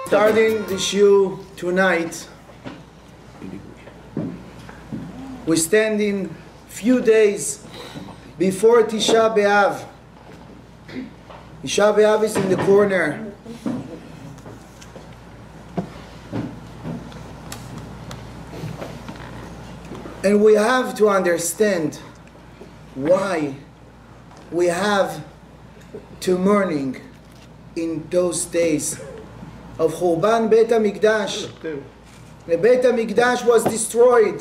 Starting the shiur tonight, we're standing few days before Tisha B'Av. Tisha B'Av is in the corner. And we have to understand why we have to mourning in those days of Churban Beit HaMikdash. The Beit HaMikdash was destroyed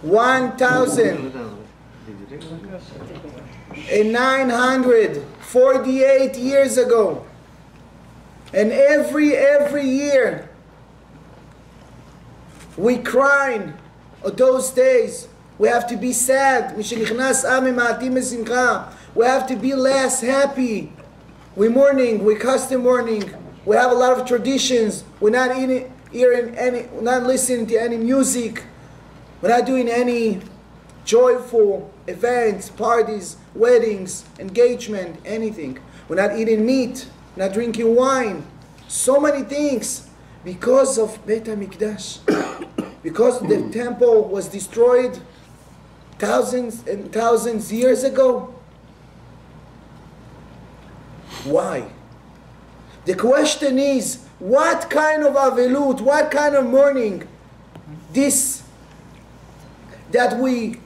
1,948 years ago. And every year we cry on those days. We have to be sad. We have to be less happy. We're mourning, we custom mourning. We have a lot of traditions. We're not we're not listening to any music. We're not doing any joyful events, parties, weddings, engagement, anything. We're not eating meat. We're not drinking wine. So many things because of Beit HaMikdash. Because the temple was destroyed thousands and thousands years ago. Why? The question is, what kind of avelut, what kind of mourning this that we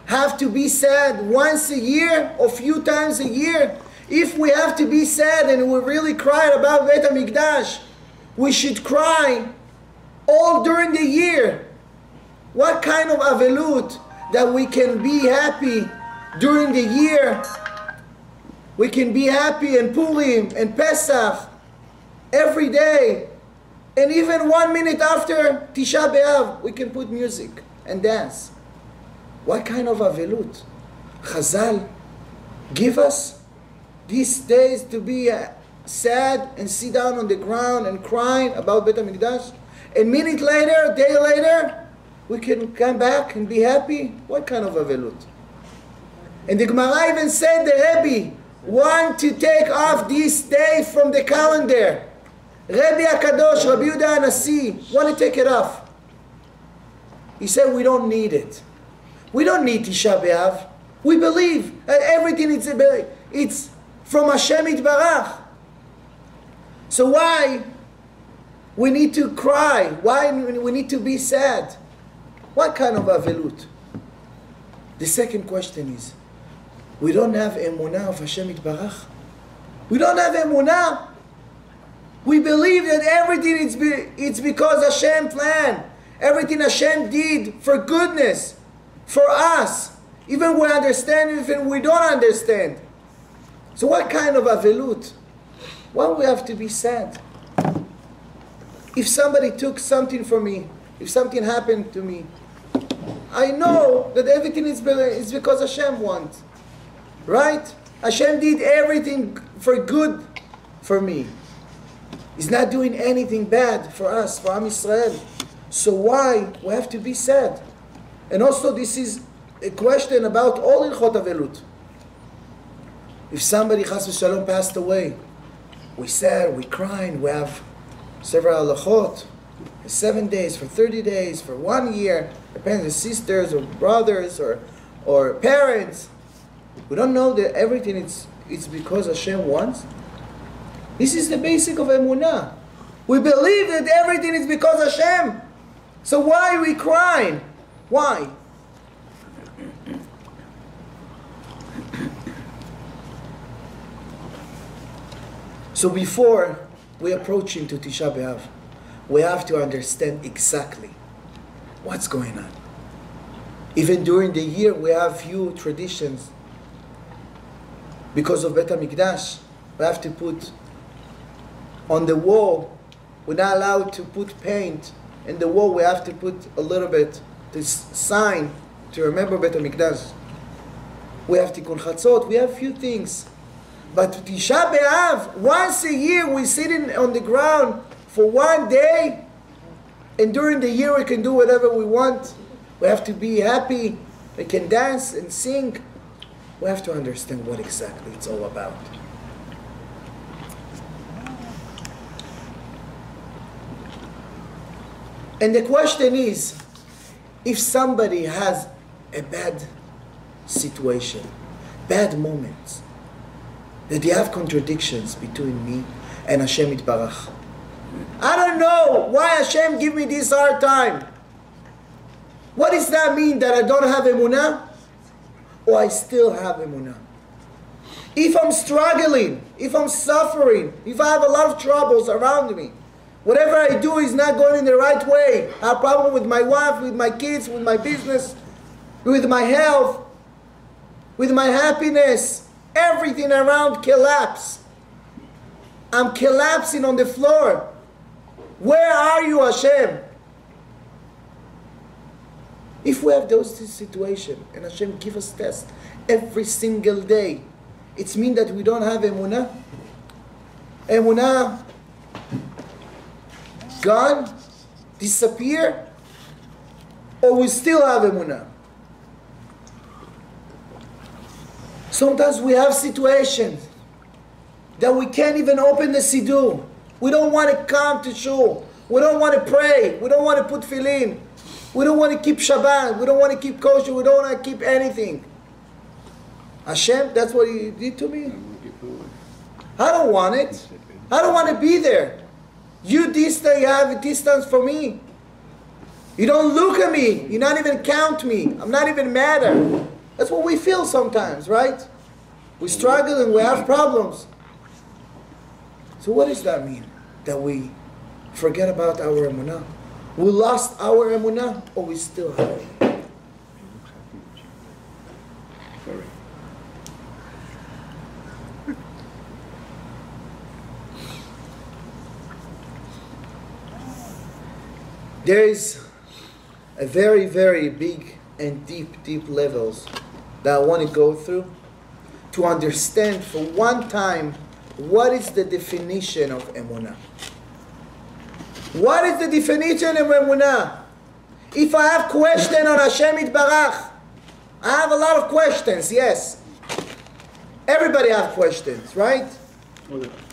have to be sad once a year or few times a year? If we have to be sad and we really cry about Beit HaMikdash, we should cry all during the year. What kind of avelut that we can be happy during the year? We can be happy in Purim and Pesach every day. And even 1 minute after Tisha B'Av, we can put music and dance. What kind of avelut? Chazal give us these days to be sad and sit down on the ground and crying about Beit HaMikdash. A minute later, a day later, we can come back and be happy. What kind of avelut? And the Gemara even said the Rebbe want to take off this day from the calendar. Rebbe HaKadosh, Rabbi Yehuda HaNasi, want to take it off. He said we don't need it. We don't need Tisha B'Av. We believe that everything it's from Hashem Yitbarach. So why we need to cry? Why we need to be sad? What kind of avelut? The second question is, we don't have Emunah of Hashem Yitbarach. We don't have Emunah. We believe that everything it's because Hashem planned. Everything Hashem did for goodness, for us. Even we understand, even we don't understand. So what kind of avelut? Why we have to be sad? If somebody took something from me, if something happened to me, I know that everything is because Hashem wants. Right? Hashem did everything for good for me. He's not doing anything bad for us, for Am Yisrael. So why we have to be sad? And also this is a question about all Ilchot Avelut. If somebody Chas v'Shalom passed away, we sad, we crying, we have several halachot, 7 days, for 30 days, for 1 year, depends on sisters or brothers or parents. We don't know that everything it's because Hashem wants. This is the basic of Emunah. We believe that everything is because Hashem. So why are we crying? Why? So before we approach into Tisha B'Av, we have to understand exactly what's going on. Even during the year, we have few traditions. Because of Beit HaMikdash, we have to put on the wall, we're not allowed to put paint. In the wall, we have to put a little bit, this sign to remember Beit HaMikdash. We have Tikkun Chatzot, we have few things. But Tisha B'Av, once a year, we're sitting on the ground for 1 day, and during the year we can do whatever we want. We have to be happy. we can dance and sing. We have to understand what exactly it's all about. And the question is, if somebody has a bad situation, bad moments, that they have contradictions between me and Hashem Yitbarach. I don't know why Hashem give me this hard time. What does that mean, that I don't have Emunah? Or I still have Emunah? If I'm struggling, if I'm suffering, if I have a lot of troubles around me, whatever I do is not going in the right way, I have a problem with my wife, with my kids, with my business, with my health, with my happiness, everything around collapse. I'm collapsing on the floor. Where are you, Hashem? If we have those situations, and Hashem give us tests every single day, it means that we don't have Emunah. Emunah gone, disappear, or we still have Emunah. Sometimes we have situations that we can't even open the Siddur. We don't want to come to shul. We don't want to pray. We don't want to put tefillin. We don't want to keep Shabbat. We don't want to keep kosher. We don't want to keep anything. Hashem, that's what He did to me. I don't want it. I don't want to be there. You have a distance from me. You don't look at me. You not even count me. I'm not even matter. That's what we feel sometimes, right? We struggle and we have problems. So what does that mean? That we forget about our Emunah? We lost our Emunah, or we still have it? There is a very, very big and deep levels that I want to go through to understand for one time what is the definition of Emunah. What is the definition of Emunah? If I have question on Hashem Yitbarach, I have a lot of questions, yes. Everybody have questions, right?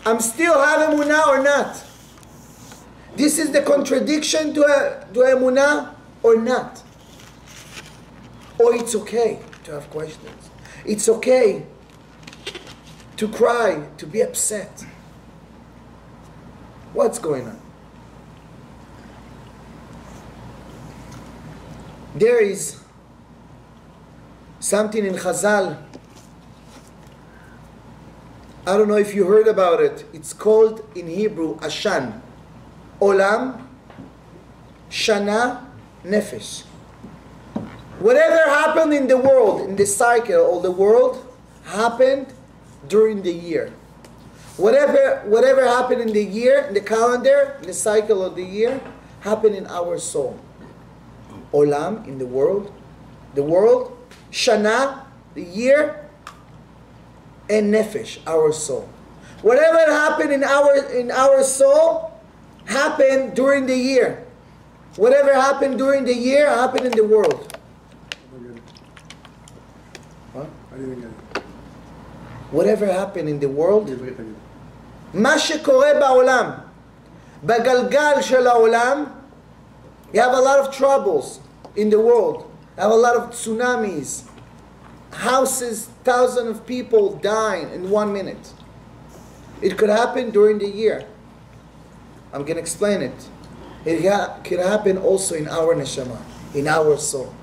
I'm still have Emunah or not? This is the contradiction to Emunah or not? Or it's okay to have questions. It's okay to cry, to be upset. What's going on? There is something in Chazal. I don't know if you heard about it. It's called in Hebrew Ashan. Olam, Shana, Nefesh. Whatever happened in the world, in the cycle of the world, happened during the year. Whatever happened in the year, in the calendar, in the cycle of the year, happened in our soul. Olam, in the world, Shana, the year, and Nefesh, our soul. Whatever happened in our soul, happened during the year. Whatever happened during the year, happened in the world. Huh? I didn't get it. Whatever happened in the world, מה שקורה בעולם, בגלגל של העולם, you have a lot of troubles in the world. You have a lot of tsunamis. Houses, thousands of people dying in 1 minute. It could happen during the year. I'm going to explain it. It could happen also in our neshama, in our soul.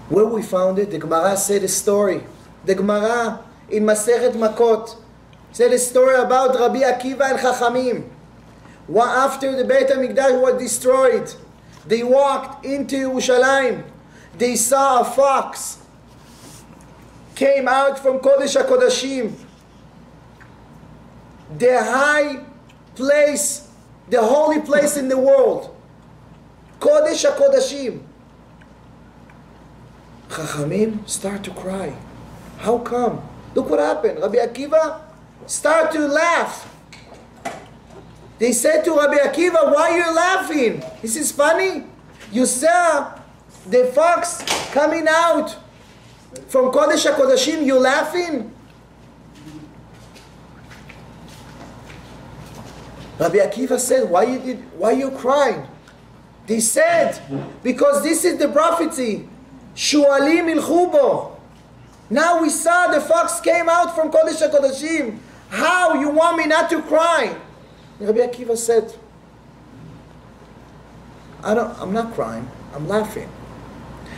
Where we found it, the Gemara said a story. The Gemara in Masechet Makot said a story about Rabbi Akiva and Chachamim. After the Beit HaMikdash was destroyed, they walked into Yerushalayim. They saw a fox came out from Kodesh HaKodashim, the high place, the holy place in the world, Kodesh HaKodashim. Chachamim start to cry. How come? Look what happened. Rabbi Akiva start to laugh. They said to Rabbi Akiva, why are you laughing? This is funny. You saw the fox coming out from Kodesh HaKodashim, you laughing? Rabbi Akiva said, why are you crying? They said, because this is the prophecy. Shualim ilchu bo. Now we saw the fox came out from Kodesh HaKodashim. How you want me not to cry? Rabbi Akiva said, I'm not crying, I'm laughing.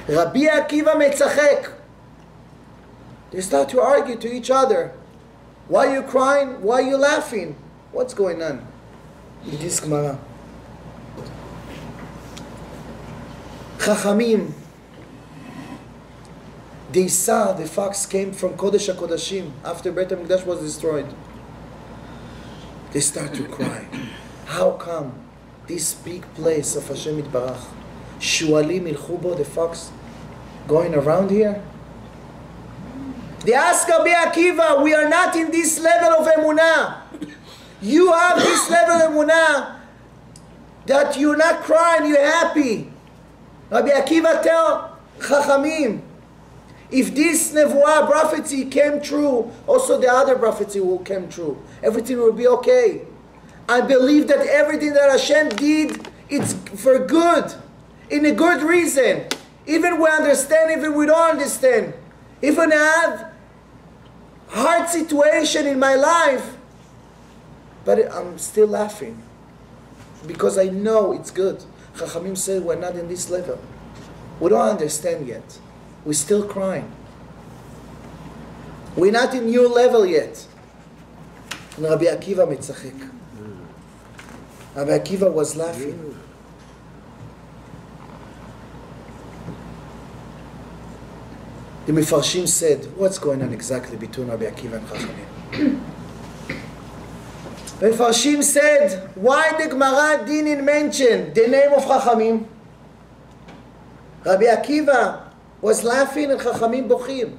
Rabbi Akiva metzachek. They start to argue to each other. Why are you crying? Why are you laughing? What's going on in this Gemara? Chachamim, they saw the fox came from Kodesh HaKodashim after Beit HaMikdash was destroyed. They start to cry. How come this big place of Hashem Yitbarach, Shualim ilchu bo, the fox going around here? They ask Rabbi Akiva, we are not in this level of Emunah. You have this level of Emunah that you're not crying, you're happy. Rabbi Akiva tell Chachamim, if this Nevuah prophecy came true, also the other prophecy will come true. Everything will be okay. I believe that everything that Hashem did, it's for good. In a good reason. Even we understand, even we don't understand. Even I have hard situation in my life, but I'm still laughing. Because I know it's good. Chachamim said we're not in this level. We don't understand yet. We're still crying. We're not in your level yet. And Rabbi Akiva metzachek. Rabbi Akiva was laughing. The Mefarshim said, what's going on exactly between Rabbi Akiva and Chachamim? The Mefarshim said, why the Gemara didn't mention the name of Chachamim? Rabbi Akiva was laughing and Chachamim bochim.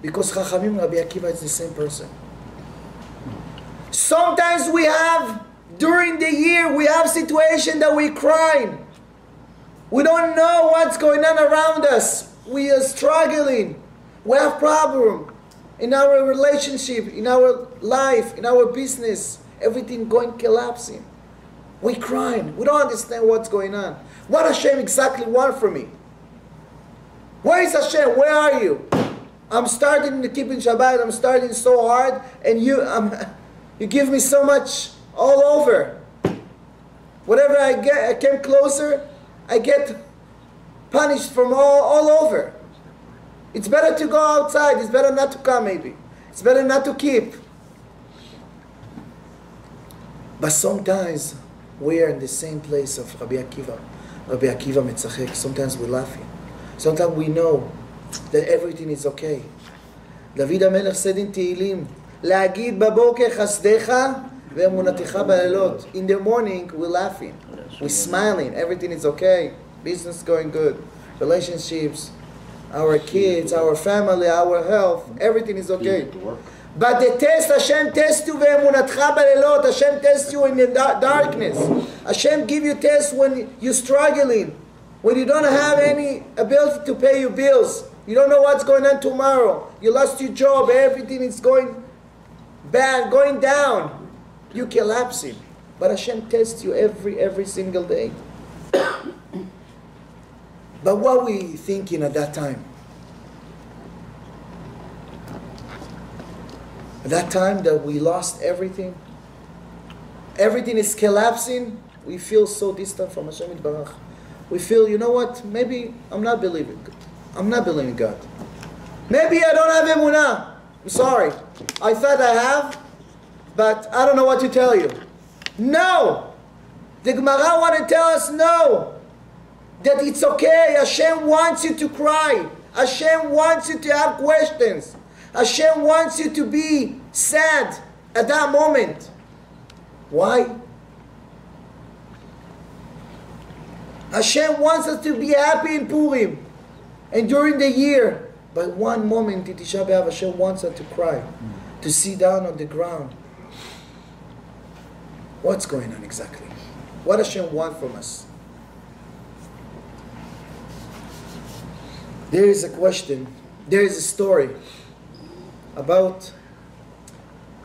Because Chachamim and Rabbi Akiva is the same person. Sometimes we have, during the year, we have situation that we cry. We don't know what's going on around us. We are struggling. We have problem in our relationship, in our life, in our business. Everything going collapsing. We crying. We don't understand what's going on. What Hashem exactly want from me? Where is Hashem? Where are you? I'm starting to keep in Shabbat. I'm starting so hard, and you give me so much all over. Whatever I get, I came closer, I get punished from all over. It's better to go outside. It's better not to come, maybe. It's better not to keep. But sometimes we are in the same place of Rabbi Akiva. Rabbi Akiva metzachek. Sometimes we're laughing. Sometimes we know that everything is okay. David HaMelech said in Tehillim, להגיד בבוקר חסדך ואמונתך בלילות. In the morning, we're laughing. We're smiling. Everything is okay. Business going good. Relationships, our kids, our family, our health, everything is okay. But the test, Hashem tests you ve'emunatcha b'leilot. Hashem tests you in the darkness. Hashem give you tests when you're struggling, when you don't have any ability to pay your bills. You don't know what's going on tomorrow. You lost your job. Everything is going bad, going down. You're collapsing. But Hashem tests you every single day. But what were we thinking at that time? At that time that we lost everything, everything is collapsing, we feel so distant from Hashem Yitbarach. We feel, you know what, maybe I'm not believing God. Maybe I don't have Emunah. I'm sorry. I thought I have, but I don't know what to tell you. No! The Gemara want to tell us no. That it's okay. Hashem wants you to cry. Hashem wants you to have questions. Hashem wants you to be sad at that moment. Why? Hashem wants us to be happy in Purim and during the year. But one moment in Tisha B'Av, Hashem wants us to cry, to sit down on the ground. What's going on exactly? What Hashem wants from us? There is a question, there is a story about,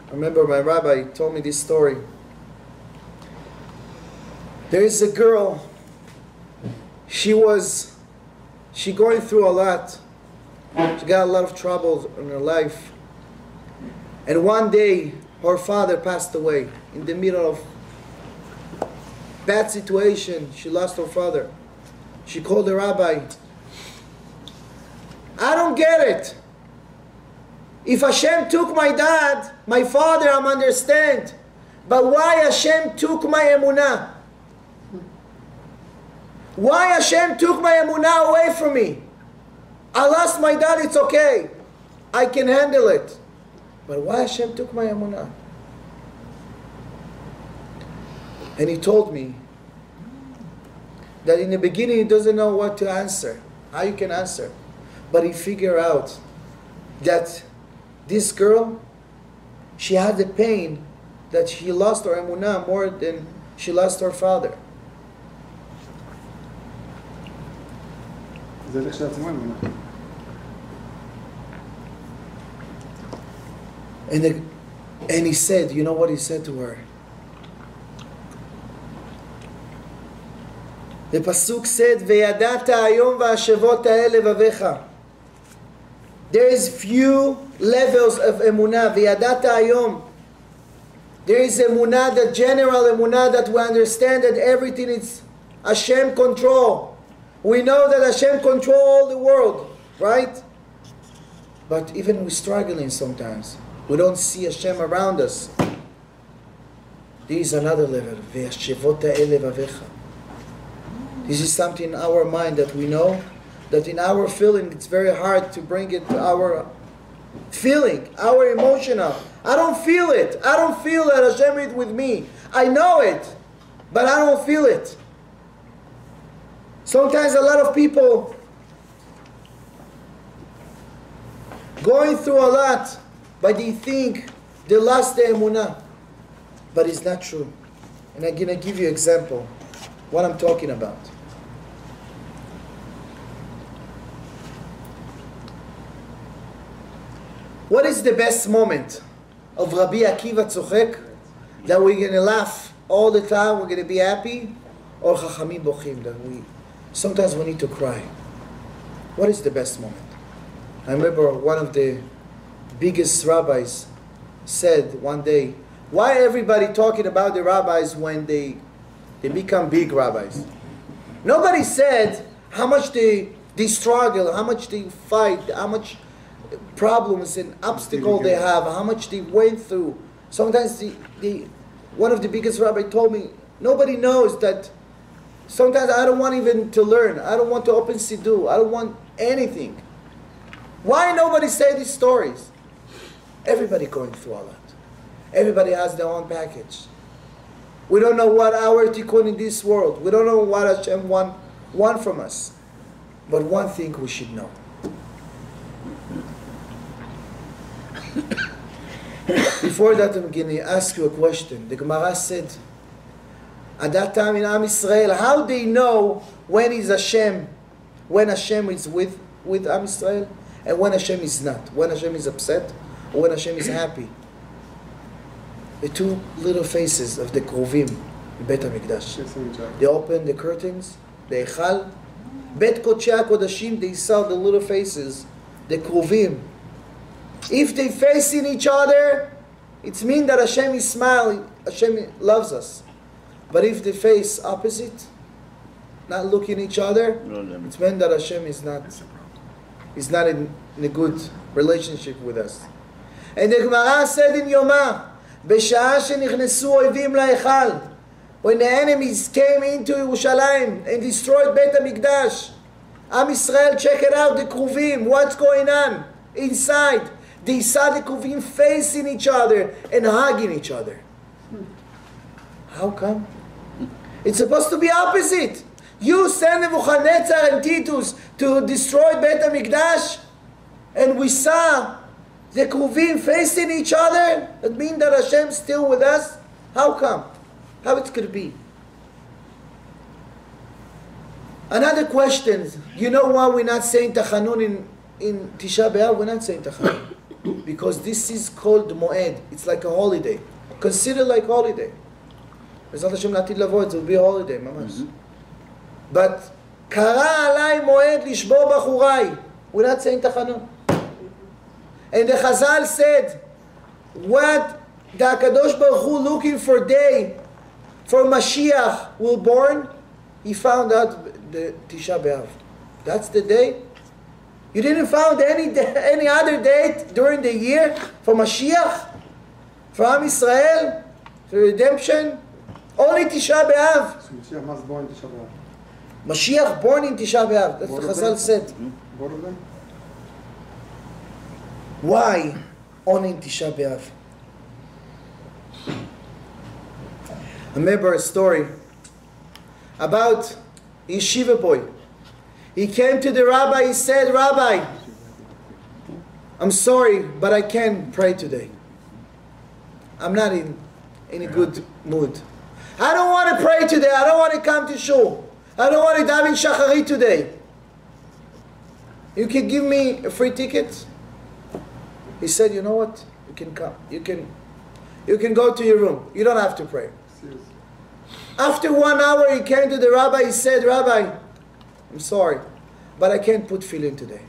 I remember my rabbi told me this story. There is a girl, she going through a lot. She got a lot of troubles in her life. And one day, her father passed away in the middle of bad situation. She lost her father. She called the rabbi. I don't get it. If Hashem took my dad, my father, I understand. But why Hashem took my Emunah? Why Hashem took my Emunah away from me? I lost my dad, it's okay. I can handle it. But why Hashem took my Emunah? And he told me that in the beginning he doesn't know what to answer, how you can answer. But he figured out that this girl, she had the pain that she lost her Emunah more than she lost her father. And he said, you know what he said to her? The pasuk said, "V'yadata hayom v'hashevot ha'el levavecha." There is few levels of emunah. V'yadata hayom. There is emunah, the general emunah that we understand that everything is Hashem control. We know that Hashem control all the world, right? But even we're struggling sometimes. We don't see Hashem around us. There is another level. V'hashevot ha'el levavecha. This is something in our mind that we know, that in our feeling it's very hard to bring it to our feeling, our emotional. I don't feel it. I don't feel that Hashem is with me. I know it, but I don't feel it. Sometimes a lot of people going through a lot, but they think they lost their emunah. But it's not true. And I'm going to give you an example, what I'm talking about. What is the best moment of Rabbi Akiva Tzochek that we're going to laugh all the time, we're going to be happy? Or Chachamim Bochim, that sometimes we need to cry? What is the best moment? I remember one of the biggest rabbis said one day, why everybody talking about the rabbis when they become big rabbis? Nobody said how much they struggle, how much they fight, how much problems and obstacles they have, how much they went through. Sometimes one of the biggest rabbis told me, nobody knows that sometimes I don't want even to learn. I don't want to open Siddur. I don't want anything. Why nobody say these stories? Everybody going through all that. Everybody has their own package. We don't know what our tikkun in this world. We don't know what Hashem want from us. But one thing we should know. Before that, I'm going to ask you a question. The Gemara said, at that time in Am Yisrael, how they know when Hashem is with Am Yisrael, and when Hashem is not, when Hashem is upset, or when Hashem is happy? The two little faces of the Kruvim in Bet HaMikdash. They open the curtains, the Echal, Bet Kodshei HaKodashim, they saw the little faces, the Kruvim. If they facing each other, it means that Hashem is smiling, Hashem loves us. But if they face opposite, not looking at each other, it means that Hashem is not in a good relationship with us. And the Gemara said in Yomah, B'sha'ah shenichnesu oivim la'echal, when the enemies came into Yerushalayim and destroyed Bet HaMikdash, Am Yisrael, check it out, the Kruvim, what's going on inside? They saw the Kruvim facing each other and hugging each other. How come? It's supposed to be opposite. You send Nebuchadnezzar and Titus to destroy Bet HaMikdash, and we saw the Kruvim facing each other. That means that Hashem's still with us. How come? How it could be? Another question. You know why we're not saying Tachanun in Tisha B'Av? We're not saying Tachanun. Because this is called Moed. It's like a holiday. Consider like holiday. Bezrat Hashem Latid Lavo, it will be a holiday, mamash. But Kara alai Moed lishbor bachurai. We're not saying Tachanun. And the Chazal said, what the HaKadosh Baruch Hu looking for day for Mashiach will born, he found out the Tisha B'Av. That's the day. You didn't find any other date during the year for Mashiach, for Am Yisrael, for redemption. Only Tisha B'Av. So Mashiach must born in Tisha B'Av. Mashiach born in Tisha B'Av. That's what Chazal said. Both of them? Why only in Tisha B'Av? I remember a story about a yeshiva boy. He came to the rabbi, he said, Rabbi, I'm sorry, but I can't pray today. I'm not in a good mood. I don't want to pray today. I don't want to come to shul. I don't want to daven shacharit today. You can give me a free ticket? He said, you know what? You can come. You can go to your room. You don't have to pray. After 1 hour, he came to the rabbi. He said, Rabbi, I'm sorry, but I can't put tefillin today.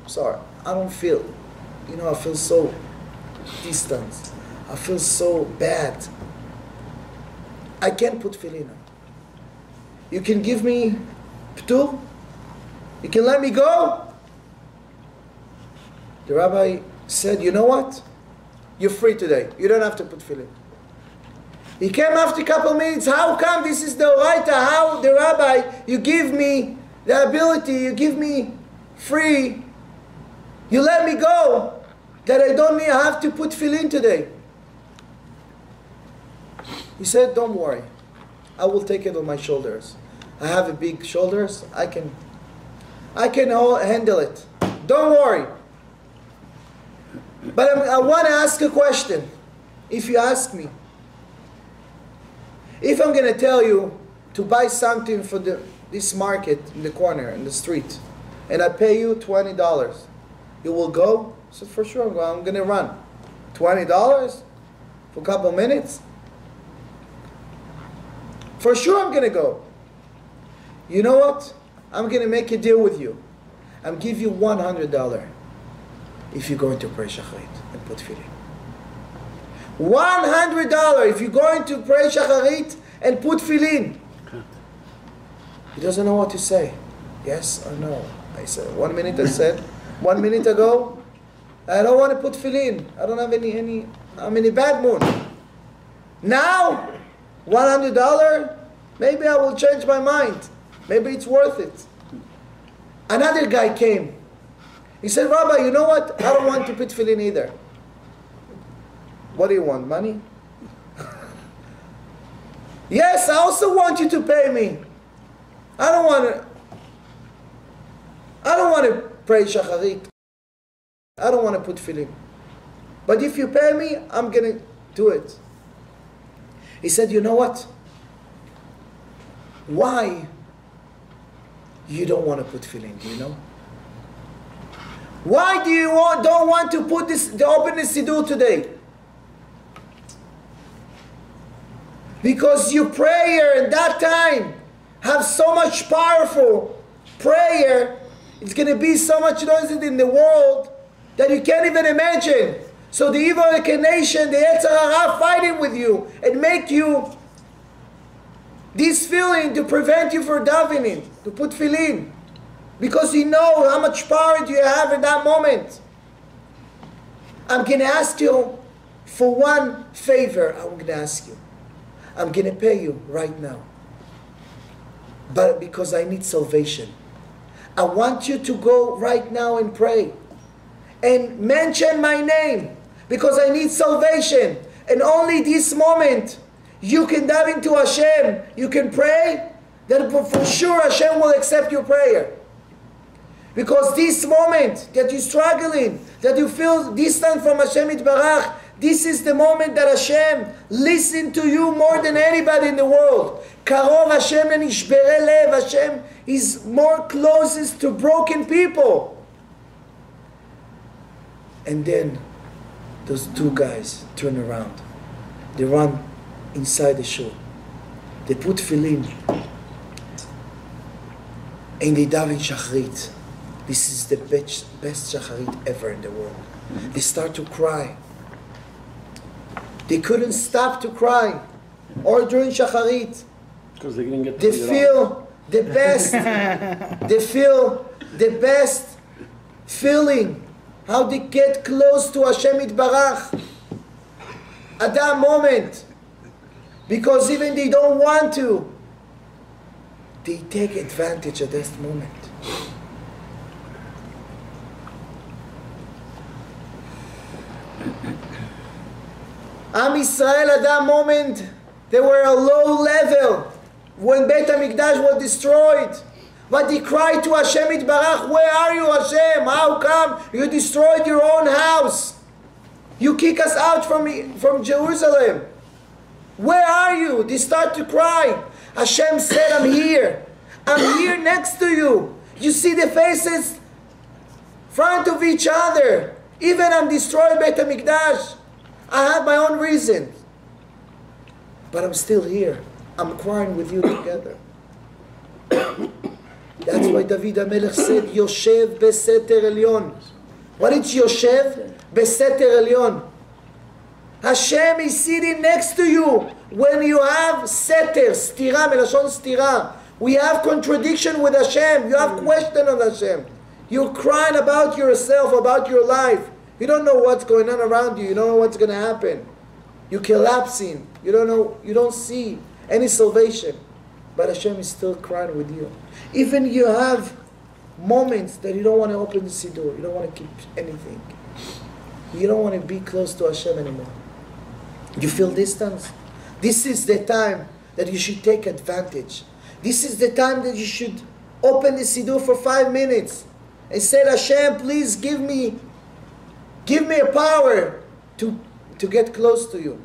I'm sorry. I don't feel. I feel so distant. I feel so bad. I can't put tefillin on. You can give me ptur? You can let me go? The rabbi said, you know what? You're free today. You don't have to put tefillin. He came after a couple minutes. How come this is the oraita? How the rabbi, you give me the ability, you give me free, you let me go, that I don't have to put tefillin today. He said, don't worry. I will take it on my shoulders. I have a big shoulders. I can handle it. Don't worry. But I want to ask a question. If you ask me, if I'm going to tell you to buy something for this market in the corner, in the street, and I pay you $20, you will go? I said, for sure, I'm going to run. $20 for a couple minutes? For sure I'm going to go. You know what? I'm going to make a deal with you. I'll give you $100 if you're going to pray shacharit and put tefillin. $100 if you're going to pray shacharit and put tefillin. He doesn't know what to say. Yes or no? I said, 1 minute I said, 1 minute ago, I don't want to put tefillin. I don't have I'm in a bad mood. Now, $100, maybe I will change my mind. Maybe it's worth it. Another guy came. He said, Rabbi, you know what? I don't want to put tefillin either. What do you want, money? Yes, I also want you to pay me. I don't want to pray shacharit. I don't want to put tefillin. But if you pay me, I'm going to do it. He said, you know what? Why you don't want to put tefillin? Do you know? Why do you don't want to put the open the siddur today? Because your prayer in that time have so much powerful prayer. It's going to be so much noise in the world that you can't even imagine. So the evil inclination, the Yetzer Hara fighting with you and make you this feeling to prevent you from davening, to put tefillin. Because you know how much power do you have in that moment. I'm going to ask you for one favor. I'm going to ask you. I'm going to pay you right now. But because I need salvation. I want you to go right now and pray. And mention my name. Because I need salvation. And only this moment you can dive into Hashem. You can pray. Then for sure Hashem will accept your prayer. Because this moment that you're struggling, that you feel distant from Hashem Yitbarach, This is the moment that Hashem listens to you more than anybody in the world. Karov Hashem lenishbere lev. Hashem is more closest to broken people. And then those two guys turn around. They run inside the shul. They put tefillin. And they daven shacharit. This is the best shacharit ever in the world. They start to cry. They couldn't stop to cry. Or during shacharit. Because they didn't get They feel the best. They feel the best feeling. How they get close to Hashem Yitbarach at that moment. Because even they don't want to, they take advantage of this moment. Am Israel at that moment, they were a low level. When Beit HaMikdash was destroyed, but they cried to Hashem Yitbarach, where are you, Hashem? How come you destroyed your own house? You kick us out from Jerusalem. Where are you? They start to cry. Hashem said, I'm here. I'm here next to you. You see the faces in front of each other. Even I'm destroyed Beit HaMikdash. I have my own reasons. But I'm still here. I'm crying with you together. That's why David HaMelech said, Yoshev beseter elyon. What is Yoshev beseter elyon? Hashem is sitting next to you. When you have seter, stira, melashon stira, we have contradiction with Hashem. You have question on Hashem. You're crying about yourself, about your life. You don't know what's going on around you. You don't know what's going to happen. You're collapsing. You don't know. You don't see any salvation. But Hashem is still crying with you. Even you have moments that you don't want to open the siddur. You don't want to keep anything. You don't want to be close to Hashem anymore. You feel distance? This is the time that you should take advantage. This is the time that you should open the siddur for 5 minutes and say, Hashem, please give me a power to get close to you.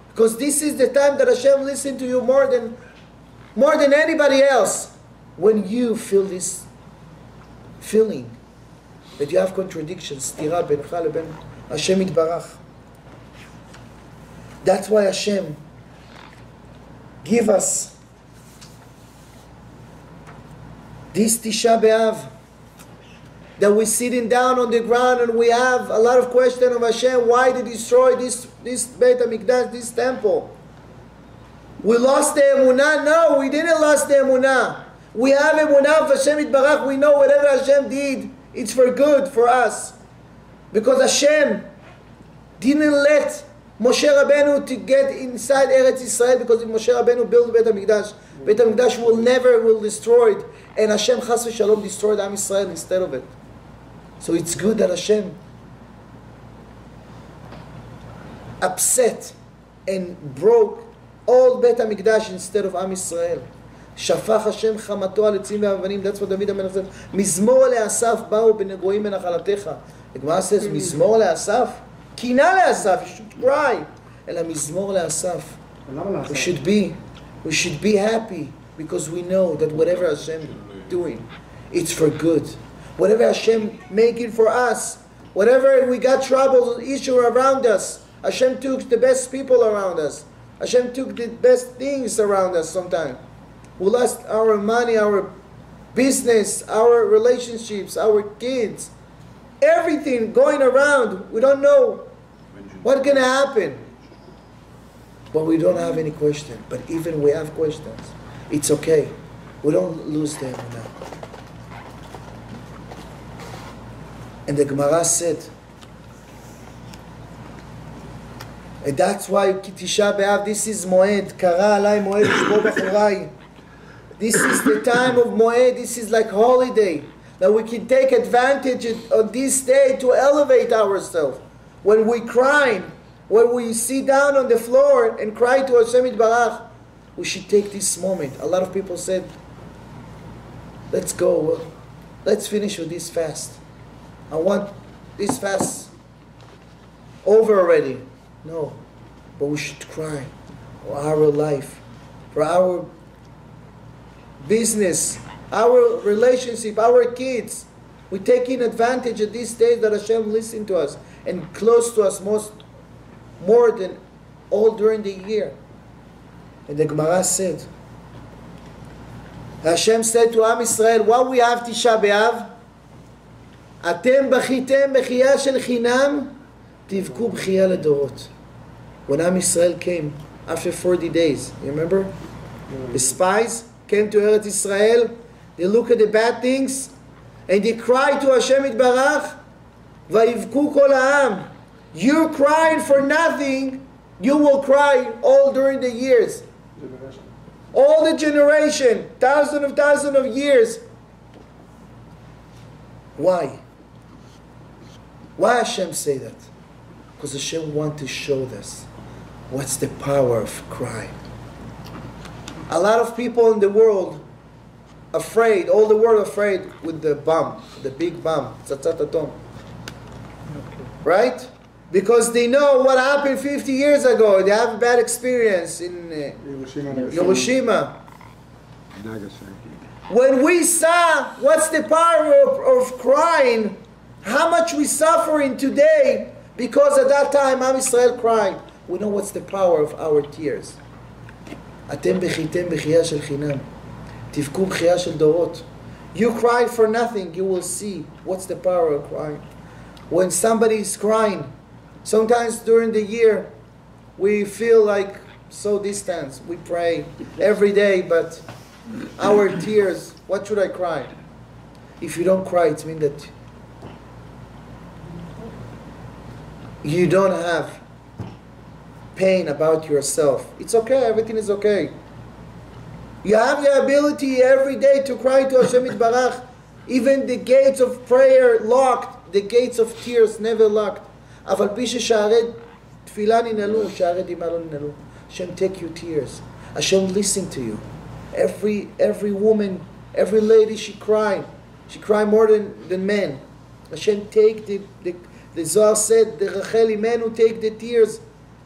Because this is the time that Hashem listens to you more than anybody else. When you feel this feeling that you have contradictions, stira bencha leben Hashem Yitbarach. That's why Hashem give us this Tisha B'Av, that we're sitting down on the ground and we have a lot of questions of Hashem. Why did He destroy this Beit HaMikdash, this temple? We lost the Emunah? No, we didn't lose the Emunah. We have Emunah of Hashem Yitbarach. We know whatever Hashem did, it's for good for us. Because Hashem didn't let Moshe Rabbeinu to get inside Eretz Israel, because if Moshe Rabbeinu built Beit HaMikdash will never destroy it. And Hashem Chas v'Shalom destroyed Am Israel instead of it. So it's good that Hashem upset and broke all Beit HaMikdash instead of Am Israel. Shafach Hashem chamato al etzim ve'avanim. That's what David HaMelech said. Mizmor le'asaf ba'u b'negoim menachalatecha. The Gemara says, Mizmor le'asaf. Kina le'asaf. You should cry. Ela Mizmor le'asaf. We should be happy, because we know that whatever Hashem doing, it's for good. Whatever Hashem making for us, whatever we got troubles, issue around us, Hashem took the best people around us. Hashem took the best things around us sometimes. We lost our money, our business, our relationships, our kids. Everything going around. We don't know what's going to happen. But we don't have any question. But even we have questions, it's okay. We don't lose them now. And the Gemara said, and that's why Tisha B'Av, this is Moed, Kara Alai Moed Shbo B'Chorai. This is the time of Moed, this is like holiday, that we can take advantage of this day to elevate ourselves. When we cry, when we sit down on the floor and cry to Hashem Yitbarach, we should take this moment. A lot of people said, let's go, let's finish with this fast. I want this fast over already. No. But we should cry for our life, for our business, our relationship, our kids. We're taking advantage of these days that Hashem listens to us and close to us more than all during the year. And the Gemara said, Hashem said to Am Yisrael, what we have Tisha B'Av, Atem bachitem b'chiyah shel chinam, tivku b'chiyah ledorot. When Am Yisrael came after 40 days, you remember? The spies came to Eretz Yisrael, they look at the bad things, and they cry to Hashem Yitbarach, vayivku kol ha'am. You're crying for nothing, you will cry all during the years. All the generation, thousands of years. Why? Why Hashem say that? Because Hashem wants to show us what's the power of crying. A lot of people in the world afraid, all the world afraid with the bomb, the big bomb, Tzatzat Atom. Right? Because they know what happened 50 years ago. They have a bad experience in Hiroshima. When we saw what's the power of crying, how much we suffering today, because at that time Am Yisrael cried. We know what's the power of our tears. Atem bechitem b'chiyah shel chinam, tivku b'chiyah shel dorot. You cry for nothing, you will see what's the power of crying. When somebody is crying, sometimes during the year, we feel like so distant. We pray every day, but our tears, what should I cry? If you don't cry, it means that you don't have pain about yourself. It's okay, everything is okay. You have the ability every day to cry to Hashem Yitbarach. Even the gates of prayer locked, the gates of tears never locked. אבל פי ששערי תפילה ננעלו, שערי דמעה לא ננעלו. Hashem take your tears. Hashem listen to you. Every woman, every lady, she cried. She cried more than men. Hashem take the Zohar said, the Rachel Imenu take the tears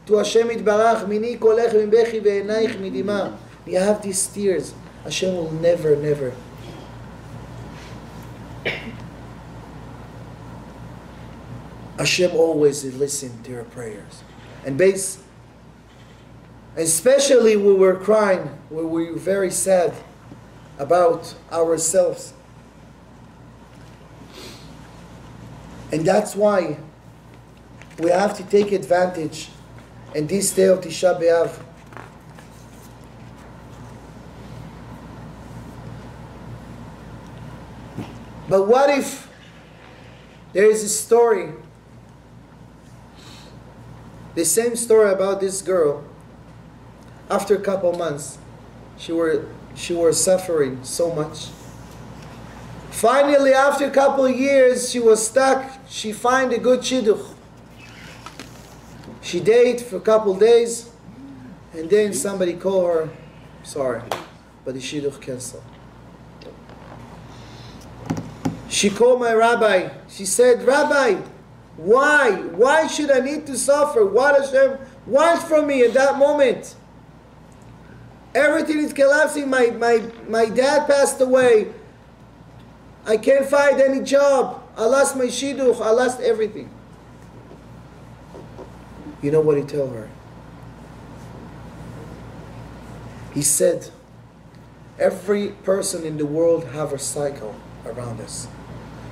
to Hashem Yitbarach. Mini kolech mibechi ve'enaich midima. You have these tears. Hashem will never Hashem always listens to your prayers. And especially when we're crying, when we're very sad about ourselves. And that's why we have to take advantage in this day of Tisha B'Av. But what if there is a story, the same story about this girl? After a couple months, she was suffering so much. Finally, after a couple of years, she was stuck. She find a good shidduch. She dated for a couple of days, and then somebody called her, sorry, but the shidduch canceled. She called my rabbi. She said, Rabbi, why? Why should I need to suffer? What Hashem wants from me at that moment? Everything is collapsing. My dad passed away. I can't find any job. I lost my shidduch. I lost everything. You know what he told her? He said, every person in the world have a cycle around us.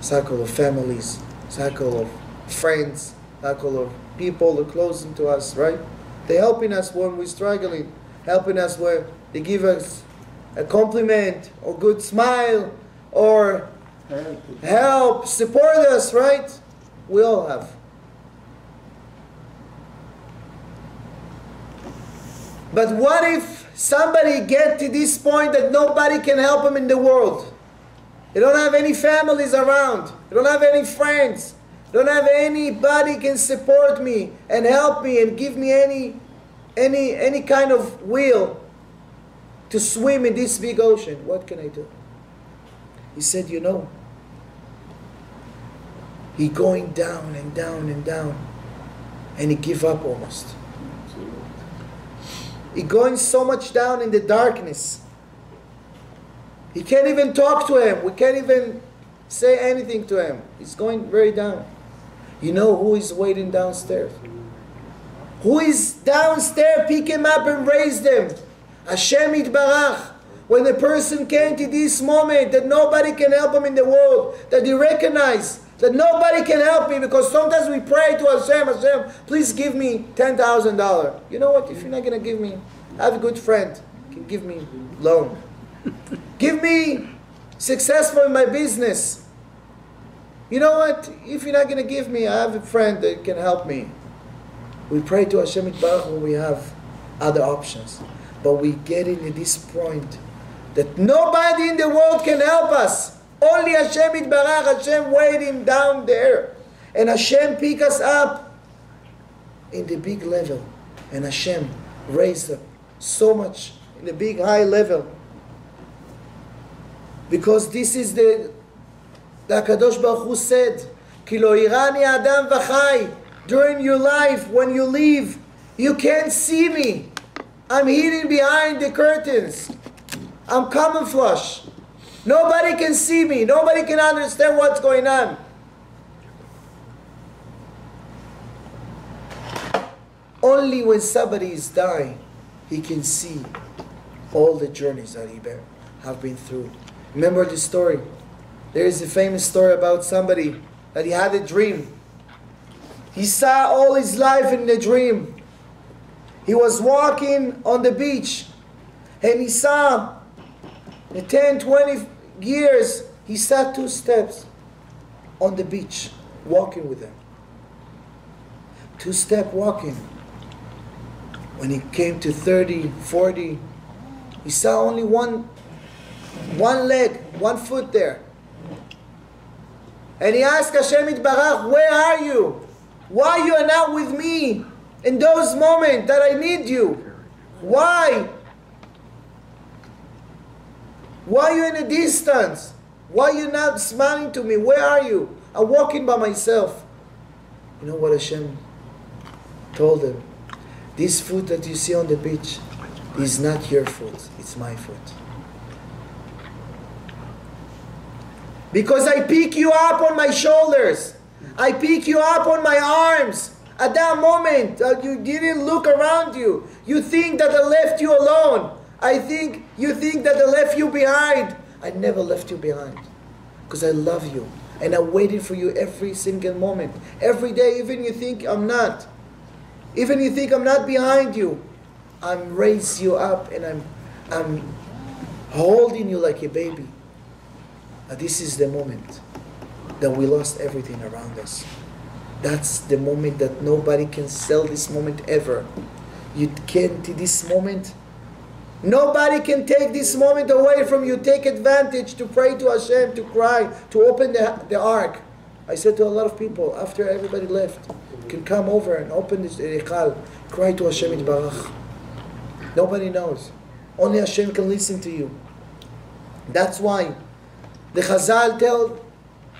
Cycle of families, cycle of friends, cycle of people that are close to us, right? They're helping us when we're struggling, helping us where they give us a compliment or good smile or help, support us, right? We all have. But what if somebody get to this point that nobody can help them in the world? They don't have any families around. They don't have any friends. They don't have anybody can support me and help me and give me any kind of will to swim in this big ocean. What can I do? He said, you know, he going down and down and down, and he give up almost. He's going so much down in the darkness. He can't even talk to him. We can't even say anything to him. He's going very down. You know who is waiting downstairs? Who is downstairs? Pick him up and raise them. Hashem Yitbarach. When the person came to this moment that nobody can help him in the world, that he recognized that nobody can help me, because sometimes we pray to Hashem, Hashem, please give me $10,000. You know what? If you're not going to give me, I have a good friend, can give me loan. Give me successful in my business. You know what? If you're not going to give me, I have a friend that can help me. We pray to Hashem Yitbarach when we have other options. But we get into this point that nobody in the world can help us. Only Hashem Yitbarach, Hashem waiting down there. And Hashem pick us up in the big level. And Hashem raised up so much in the big high level. Because this is the HaKadosh Baruch Hu said, Ki lo irani adam v'chai. During your life, when you leave, you can't see me. I'm hidden behind the curtains. I'm camouflage. Nobody can see me. Nobody can understand what's going on. Only when somebody is dying, he can see all the journeys that he have been through. Remember the story? There is a famous story about somebody that he had a dream. He saw all his life in the dream. He was walking on the beach and he saw in 10, 20 years, he saw 2 steps on the beach walking with them. 2-step walking. When he came to 30, 40, he saw only one leg, 1 foot there. And he asked Hashem Yitbarach, where are you? Why you are not with me in those moments that I need you? Why? Why are you in a distance? Why are you not smiling to me? Where are you? I'm walking by myself. You know what Hashem told him? This foot that you see on the beach is not your foot. It's my foot. Because I pick you up on my shoulders. I pick you up on my arms. At that moment, you didn't look around you. You think that I left you alone. You think that I left you behind. I never left you behind. Because I love you. And I waited for you every single moment. Every day, even you think I'm not. Even you think I'm not behind you. I'm raising you up and I'm holding you like a baby. And this is the moment that we lost everything around us. That's the moment that nobody can sell this moment ever. You can't, this moment, nobody can take this moment away from you. Take advantage to pray to Hashem, to cry, to open the ark. I said to a lot of people, after everybody left, you can come over and open this Eichal, cry to Hashem Yitbarach. Nobody knows. Only Hashem can listen to you. That's why the Chazal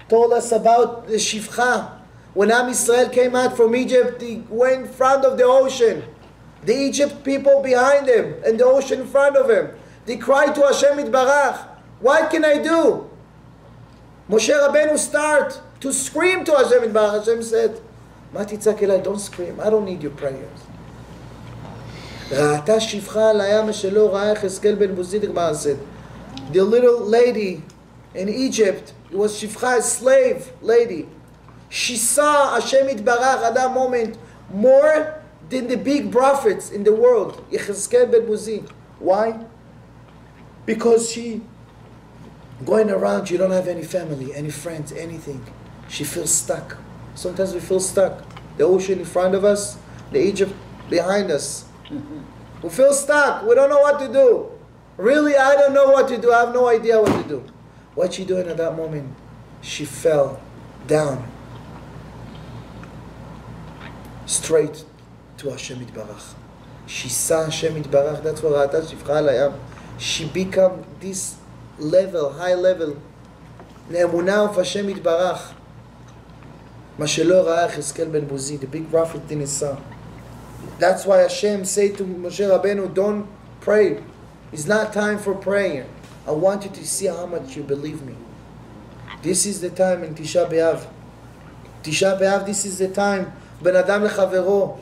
told us about the Shifcha. When Am Yisrael came out from Egypt, they went in front of the ocean. The Egypt people behind them, and the ocean in front of them. They cried to Hashem Yitbarach, what can I do? Moshe Rabbeinu start to scream to Hashem Yitbarach. Hashem said, Ma titzak elai, don't scream, I don't need your prayers. ראתה שפחה על הים שלא ראה יחזקאל בן בוזי, the Gemara said. The little lady in Egypt, it was Shifcha, a slave lady. She saw Hashem Yitbarach at that moment more than the big prophets in the world. Yechezkel ben Buzi. Why? Because she going around, you don't have any family, any friends, anything. She feels stuck. Sometimes we feel stuck. The ocean in front of us, the Egypt behind us. We feel stuck. We don't know what to do. Really, I don't know what to do. I have no idea what to do. What she doing at that moment? She fell down straight to Hashem Yitbarach. She saw Hashem Yitbarach. That's what Ra'ata Shifcha al Hayam. She become this level, high level. Emunah of Hashem Yitbarach. Ma shelo ra'a Yechezkel ben Buzi, the big prophet didn't saw. That's why Hashem said to Moshe Rabbeinu, don't pray. It's not time for prayer. I want you to see how much you believe me. This is the time in Tisha B'Av. Tisha B'Av, this is the time. Ben Adam lechavero.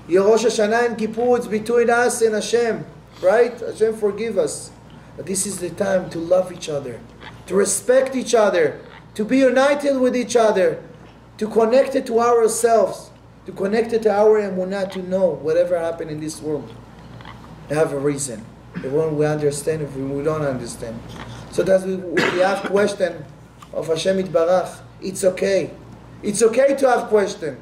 Rosh Hashanah and Kippur, it's between us and Hashem. Right? Hashem forgive us. But this is the time to love each other, to respect each other, to be united with each other, to connect it to ourselves, to connect it to our Emunah, to know whatever happened in this world, they have a reason. The one we understand, if we don't understand. So that we have question of Hashem Yitbarach, it's okay. It's okay to have question.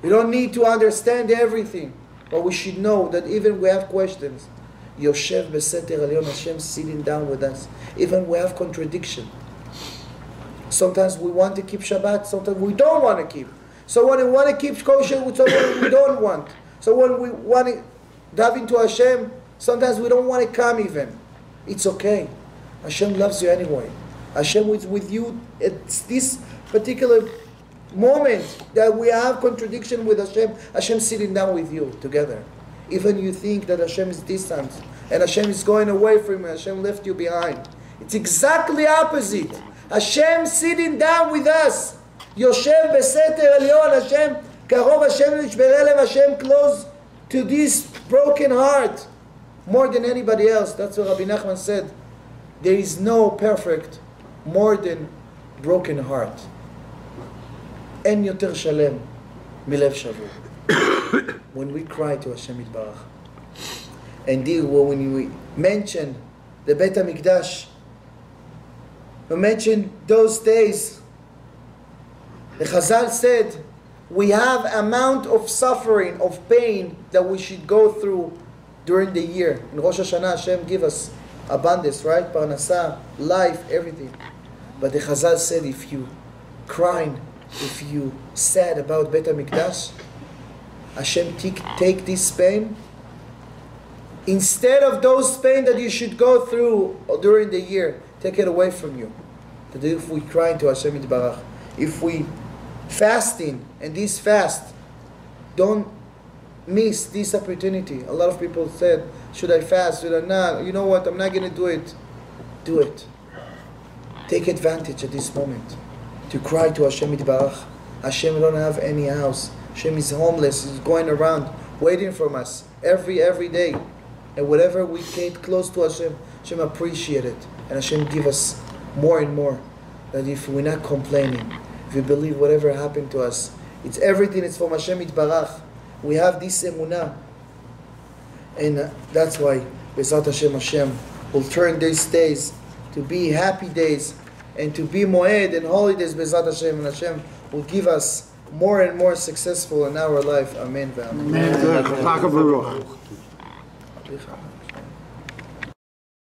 You don't need to understand everything. But we should know that even we have questions. Yoshev Beseter Elyon, Hashem sitting down with us. Even we have contradiction. Sometimes we want to keep Shabbat, sometimes we don't want to keep. So when we want to keep kosher, sometimes we don't want. So when we want to dive into Hashem, sometimes we don't want to come even. It's okay. Hashem loves you anyway. Hashem is with you at this particular moment that we have contradiction with Hashem. Hashem sitting down with you together. Even you think that Hashem is distant and Hashem is going away from you, Hashem left you behind. It's exactly opposite. Hashem sitting down with us. Yoshev Beseter Elyon, Hashem Karov, Hashem Nishberelev, Hashem close to this broken heart more than anybody else. That's what Rabbi Nachman said. There is no perfect more than broken heart. En yoter shalem milev shavur. When we cry to Hashem Yitbarach. And when we mention the Beit HaMikdash, we mention those days, the Chazal said, we have amount of suffering, of pain that we should go through during the year. In Rosh Hashanah, Hashem give us abundance, right? Parnasah, life, everything. But the Chazal said, if you crying, if you sad about Beit HaMikdash, Hashem take this pain, instead of those pain that you should go through during the year, take it away from you. That if we cry to Hashem Yitbarach, if we fasting, and this fast, don't miss this opportunity. A lot of people said, should I fast? Should I not? You know what? I'm not going to do it. Do it. Take advantage at this moment to cry to Hashem Yitbarach. Hashem don't have any house. Hashem is homeless. He's going around waiting for us every day. And whatever we get close to Hashem, Hashem appreciate it. And Hashem give us more and more. That if we're not complaining, if we believe whatever happened to us, it's everything is from Hashem Yitbarach. We have this Emunah. And that's why, B'ezrat Hashem, Hashem will turn these days to be happy days and to be Moed and holidays, B'ezrat Hashem. And Hashem will give us more and more successful in our life. Amen. Amen.